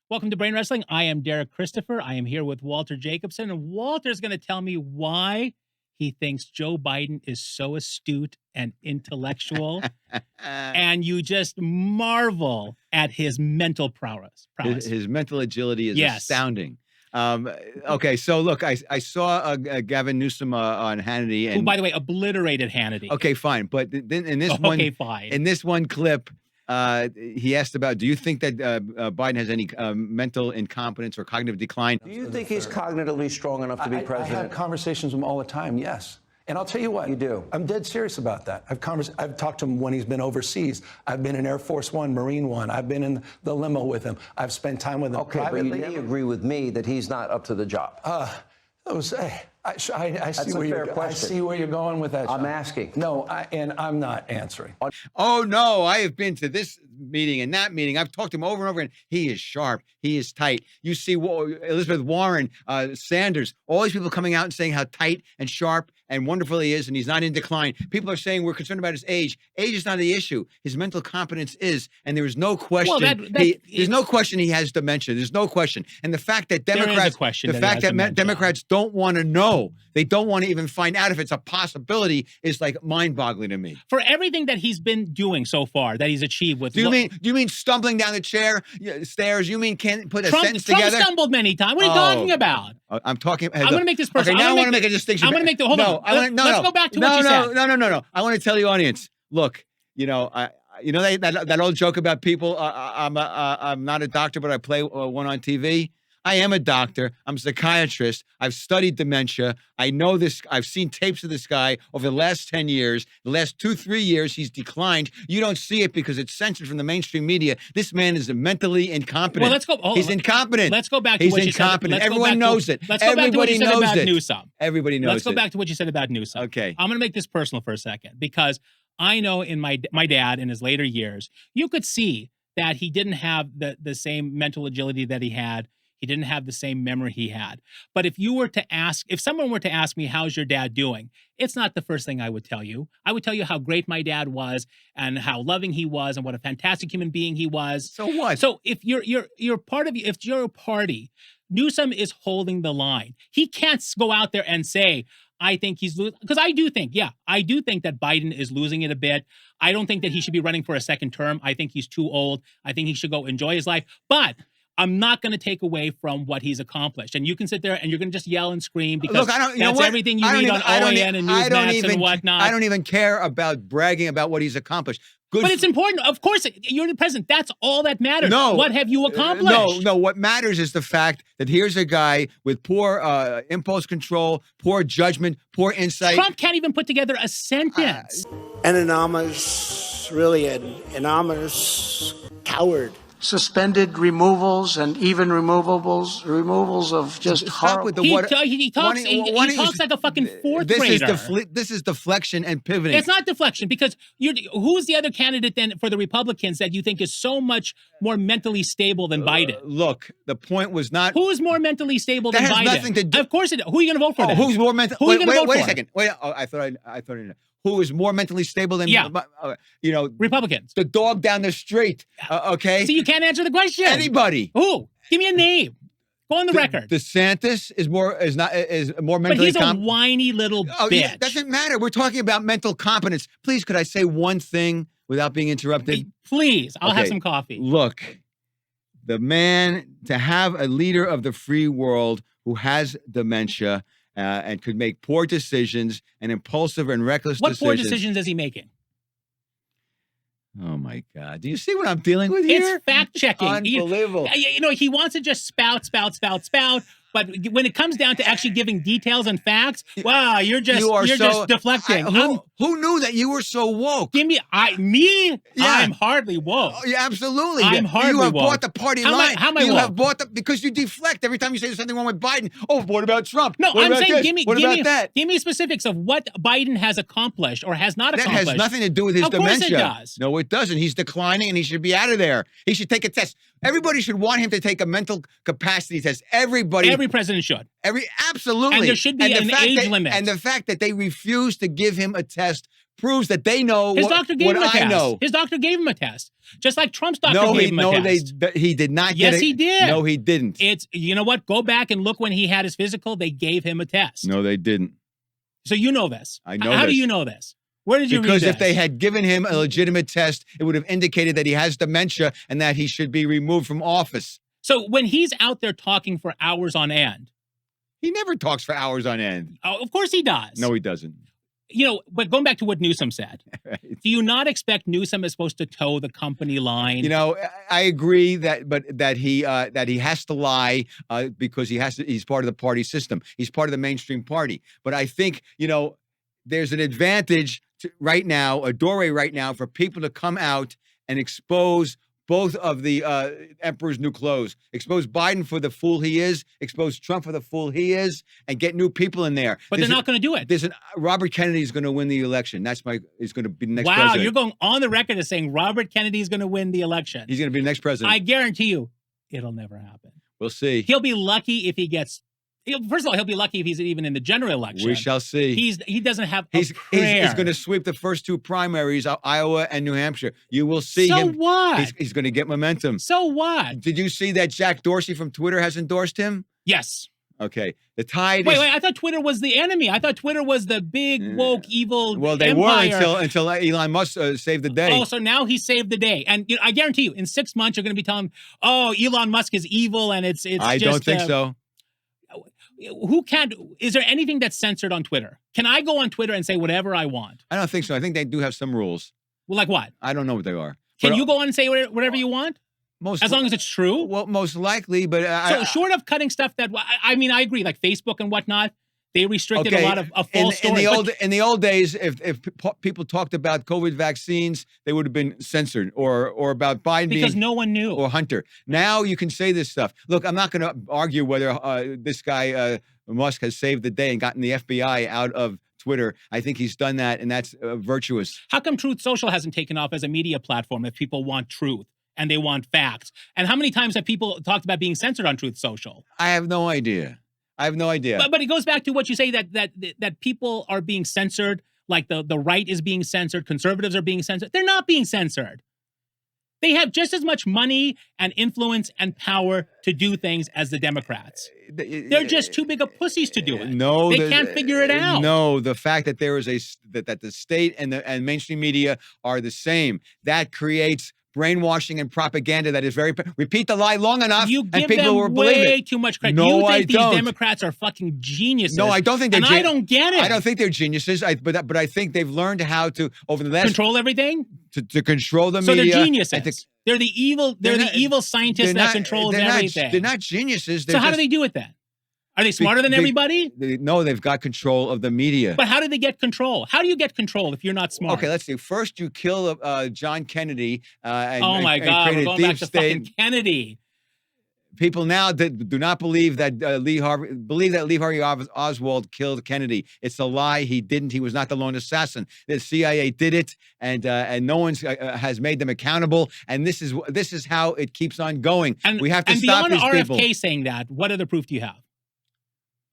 Welcome to Brain Wrestling. I am Derek Christopher. I am here with Walter Jacobson, and Walter's going to tell me why he thinks Joe Biden is so astute and intellectual, and you just marvel at his mental prowess. His mental agility is astounding. Okay, so look, I saw Gavin Newsom on Hannity, and who, by the way, obliterated Hannity. Okay, fine, but then in this in this one clip, he asked about, do you think that Biden has any mental incompetence or cognitive decline? Do you think he's cognitively strong enough to be president? I have conversations with him all the time, yes. And I'll tell you what. You do? I'm dead serious about that. I've talked to him when he's been overseas. I've been in Air Force One, Marine One. I've been in the limo with him. I've spent time with him privately. But you agree with me that he's not up to the job. I see where you're going with that. I'm asking. No, and I'm not answering. Oh, no, I have been to this meeting and that meeting. I've talked to him over and over again. He is sharp. He is tight. You see Elizabeth Warren, Sanders, all these people coming out and saying how tight and sharp and wonderful he is, and he's not in decline. People are saying we're concerned about his age. Age is not the issue. His mental competence is, and there is no question. Well, there's no question he has dementia. There's no question. And the fact that Democrats don't want to know, they don't want to even find out if it's a possibility, is like mind-boggling to me. For everything that he's been doing so far, that he's achieved with. Do you mean stumbling down the stairs? You mean can't put a sentence together? Trump stumbled many times. What are you talking about? I'm talking. I'm going to make this personal. Okay, now I want to make a distinction. I'm going to make the hold on. Let's go back to what you said. No. I want to tell you, audience. Look, that old joke about people. I'm not a doctor, but I play one on TV. I am a doctor. I'm a psychiatrist. I've studied dementia. I know this. I've seen tapes of this guy over the last 10 years. The last 2-3 years, he's declined. You don't see it because it's censored from the mainstream media. This man is mentally incompetent. Well, let's go. He's incompetent. Let's go back to what you said. Incompetent. Everyone knows it. Let's go back to what you said about Newsom. Everybody knows it. Let's go back to what you said about Newsom. Okay. I'm going to make this personal for a second, because I know in my dad in his later years, you could see that he didn't have the same mental agility that he had. He didn't have the same memory he had. But if someone were to ask me, how's your dad doing? It's not the first thing I would tell you. I would tell you how great my dad was and how loving he was and what a fantastic human being he was. So what? So if you're a party, Newsom is holding the line. He can't go out there and say, I think he's losing, because I do think that Biden is losing it a bit. I don't think that he should be running for a second term. I think he's too old. I think he should go enjoy his life. But I'm not going to take away from what he's accomplished. And you can sit there and you're going to just yell and scream because that's everything you read on OAN and Newsmax and whatnot. I don't even care about bragging about what he's accomplished. But it's important. Of course, you're the president. That's all that matters. No. What have you accomplished? No. What matters is the fact that here's a guy with poor impulse control, poor judgment, poor insight. Trump can't even put together a sentence. An anomalous, really an anomalous coward. Suspended removals and even removals of just horrible. He talks like a fucking fourth grader. This is deflection and pivoting. It's not deflection, because who's the other candidate then for the Republicans that you think is so much more mentally stable than Biden? Look, the point was not who's more mentally stable than Biden. That has nothing to do. Of course it. Who are you going to vote for? Then? Who's more mental? Who are you going to vote for? Wait a second. Wait. I thought I know. Who is more mentally stable than Republicans? The dog down the street. Okay. So you can't answer the question. Anybody? Who? Give me a name. Go on the record. DeSantis is more mentally. But he's a whiny little bitch. Yeah, doesn't matter. We're talking about mental competence. Please, could I say one thing without being interrupted? Please, I'll have some coffee. Look, the man, to have a leader of the free world who has dementia. And could make poor decisions and impulsive and reckless decisions. What poor decisions is he making? Oh, my God. Do you see what I'm dealing with here? It's fact-checking. Unbelievable. He wants to just spout. But when it comes down to actually giving details and facts, wow, you're just deflecting. Who knew that you were so woke? Yeah. I'm hardly woke. Oh, yeah, absolutely. I'm hardly woke. You have bought the party line. How am I woke? Have bought because you deflect every time you say there's something wrong with Biden. Oh, what about Trump? No, what I'm saying that? Give me specifics of what Biden has accomplished or has not accomplished. That has nothing to do with his dementia. Of course it does. No, it doesn't. He's declining and he should be out of there. He should take a test. Everybody should want him to take a mental capacity test. Every president should. Absolutely. And there should be an age limit. And the fact that they refuse to give him a test proves that they know His doctor gave what him a test. I know. His doctor gave him a test. Just like Trump's doctor gave him a test. He did not Yes, get it. he did. No, he didn't. You know what? Go back and look when he had his physical. They gave him a test. No, they didn't. So you know this. I know How this. do you know this? Where did you read Because this? if they had given him a legitimate test, it would have indicated that he has dementia and that he should be removed from office. So when he's out there talking for hours on end. He never talks for hours on end. Oh, of course he does. No, he doesn't. But going back to what Newsom said, Right. do you not expect Newsom is supposed to toe the company line? I agree that he has to lie because he's part of the party system. He's part of the mainstream party. But I think, there's an advantage right now, a doorway right now for people to come out and expose both of the emperor's new clothes. Expose Biden for the fool he is, expose Trump for the fool he is, and get new people in there. But they're not going to do it. Robert Kennedy is going to win the election. Is going to be the next wow, president. you're going on the record as saying Robert Kennedy is going to win the election. He's going to be the next president. I guarantee you, it'll never happen. We'll see. He'll be lucky if he gets. First of all, he'll be lucky if he's even in the general election. We shall see. He doesn't have. He's going to sweep the first two primaries, Iowa and New Hampshire. You will see him. So what? He's going to get momentum. So what? Did you see that Jack Dorsey from Twitter has endorsed him? Yes. Okay. The tide. Wait. I thought Twitter was the enemy. I thought Twitter was the big woke evil. Well, they empire. were until Elon Musk saved the day. Oh, so now he saved the day. And I guarantee you, in 6 months, you're going to be telling, "Oh, Elon Musk is evil," and it's. I don't think so. Is there anything that's censored on Twitter? Can I go on Twitter and say whatever I want? I don't think so. I think they do have some rules. Well, like what? I don't know what they are. Can you go on and say whatever you want? As long as it's true? Well, most likely, but... so short of cutting stuff that... I agree, like Facebook and whatnot, they restricted a lot of false stories. In the old days, if people talked about COVID vaccines, they would have been censored, or about Biden because no one knew, or Hunter. Now you can say this stuff. Look, I'm not going to argue whether this guy Musk has saved the day and gotten the FBI out of Twitter. I think he's done that, and that's virtuous. How come Truth Social hasn't taken off as a media platform if people want truth and they want facts? And how many times have people talked about being censored on Truth Social? I have no idea. But it goes back to what you say that people are being censored, like the right is being censored, conservatives are being censored. They're not being censored. They have just as much money and influence and power to do things as the Democrats. They're just too big of pussies to do it. No, they can't figure it out. No, the fact that there is that the state and mainstream media are the same, that creates brainwashing and propaganda that is repeat the lie long enough you and people will believe it. Way too much credit. No, you I think these don't. Democrats are fucking geniuses. No, I don't think they're I don't get it. I don't think they're geniuses. But I think they've learned how to over the last control everything. To control the media. So they're geniuses. I think, they're the evil. They're the evil scientists that controls everything. They're not geniuses. So how do they do it then? Are they smarter than everybody? No, they've got control of the media. But how do they get control? How do you get control if you're not smart? Okay, let's see. First, you kill John Kennedy. Oh my God, we're going back to fucking Kennedy. People now do not believe that Lee Harvey Oswald killed Kennedy. It's a lie. He didn't. He was not the lone assassin. The CIA did it, and no one has made them accountable. And this is how it keeps on going. And we have to stop these people. And beyond RFK saying that, what other proof do you have?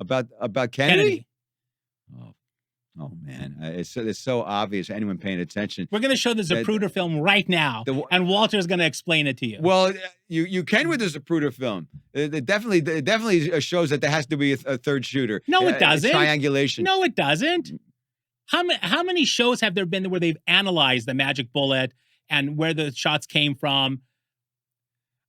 About Kennedy? Oh man, it's so obvious. Anyone paying attention? We're going to show the Zapruder film right now, and Walter's going to explain it to you. Well, you can with the Zapruder film. It definitely shows that there has to be a third shooter. No, it doesn't. Triangulation. No, it doesn't. How many shows have there been where they've analyzed the magic bullet and where the shots came from?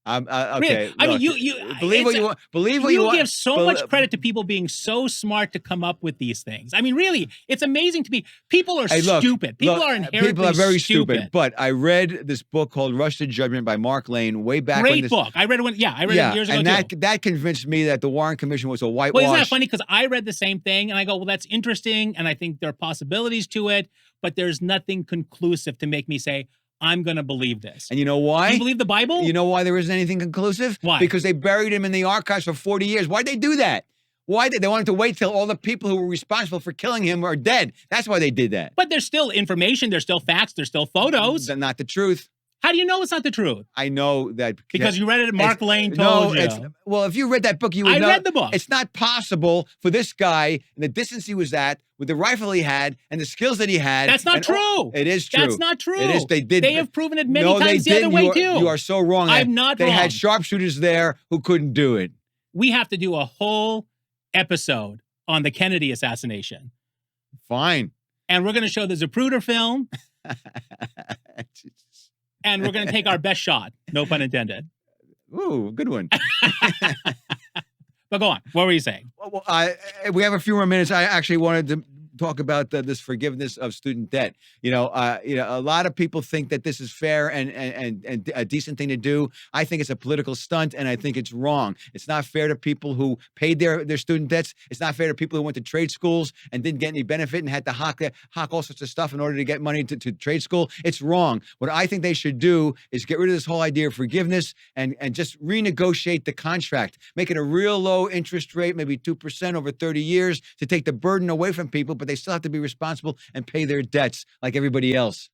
Okay. I mean, you believe what you want. Believe what you want. You give so much credit to people being so smart to come up with these things. I mean, really, it's amazing to me. People are stupid. People are inherently people are very stupid. But I read this book called Rush to Judgment by Mark Lane way back. Great book. I read it when. Yeah, I read it years ago. And that convinced me that the Warren Commission was a whitewash. Well, isn't that funny? Because I read the same thing, and I go, well, that's interesting, and I think there are possibilities to it, but there's nothing conclusive to make me say, I'm going to believe this. And you know why? You believe the Bible? You know why there isn't anything conclusive? Why? Because they buried him in the archives for 40 years. Why'd they do that? Why did they wanted to wait till all the people who were responsible for killing him are dead? That's why they did that. But there's still information. There's still facts. There's still photos. Not the truth. How do you know it's not the truth? I know that Because you read it. Mark Lane no, told you. well, if you read that book, you would I know. read the book. It's not possible for this guy, in the distance he was at, with the rifle he had, and the skills that he had. That's not true. It is true. That's not true. It is. They did. They have proven it many no, times they the other didn't. way, too. You are so wrong. I'm not They wrong. had sharpshooters there who couldn't do it. We have to do a whole episode on the Kennedy assassination. Fine. And we're going to show the Zapruder film. And we're going to take our best shot. No pun intended. Ooh, good one. But go on. What were you saying? Well, we have a few more minutes. I actually wanted to talk about this forgiveness of student debt. A lot of people think that this is fair and a decent thing to do. I think it's a political stunt, and I think it's wrong. It's not fair to people who paid their student debts. It's not fair to people who went to trade schools and didn't get any benefit and had to hock all sorts of stuff in order to get money to trade school. It's wrong. What I think they should do is get rid of this whole idea of forgiveness and just renegotiate the contract, make it a real low interest rate, maybe 2% over 30 years, to take the burden away from people, but they still have to be responsible and pay their debts like everybody else.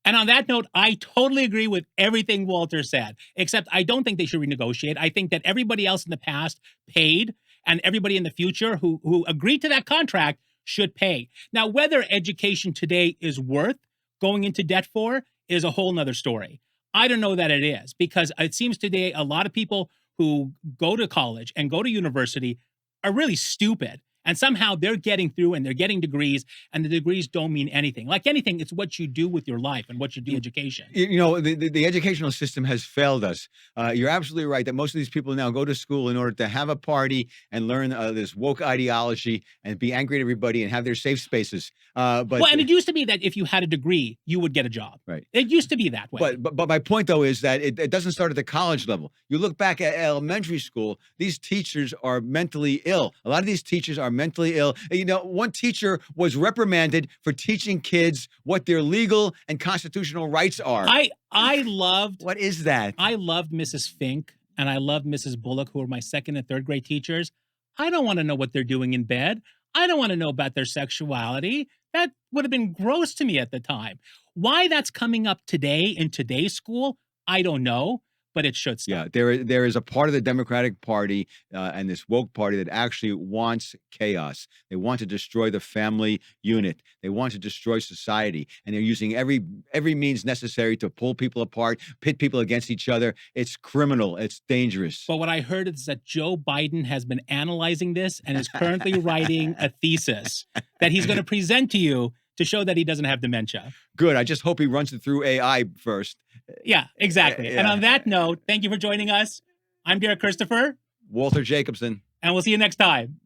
And on that note, I totally agree with everything Walter said, except I don't think they should renegotiate. I think that everybody else in the past paid, and everybody in the future who agreed to that contract should pay. Now, whether education today is worth going into debt for is a whole nother story. I don't know that it is, because it seems today a lot of people who go to college and go to university are really stupid. And somehow they're getting through and they're getting degrees, and the degrees don't mean anything. Like anything, it's what you do with your life and what you do in education. The educational system has failed us. You're absolutely right that most of these people now go to school in order to have a party and learn this woke ideology and be angry at everybody and have their safe spaces. And it used to be that if you had a degree, you would get a job. Right. It used to be that way. But my point, though, is that it doesn't start at the college level. You look back at elementary school, these teachers are mentally ill. A lot of these teachers are mentally ill. One teacher was reprimanded for teaching kids what their legal and constitutional rights are. I loved... What is that? I loved Mrs. Fink and I loved Mrs. Bullock, who were my second and third grade teachers. I don't want to know what they're doing in bed. I don't want to know about their sexuality. That would have been gross to me at the time. Why that's coming up today in today's school, I don't know. But it should stop. Yeah, there is a part of the Democratic Party and this woke party that actually wants chaos. They want to destroy the family unit. They want to destroy society, and they're using every means necessary to pull people apart, pit people against each other. It's criminal. It's dangerous. But what I heard is that Joe Biden has been analyzing this and is currently writing a thesis that he's going to present to you to show that he doesn't have dementia. Good. I just hope he runs it through AI first. Yeah, exactly. Yeah. And on that note, thank you for joining us. I'm Derek Christopher. Walter Jacobson. And we'll see you next time.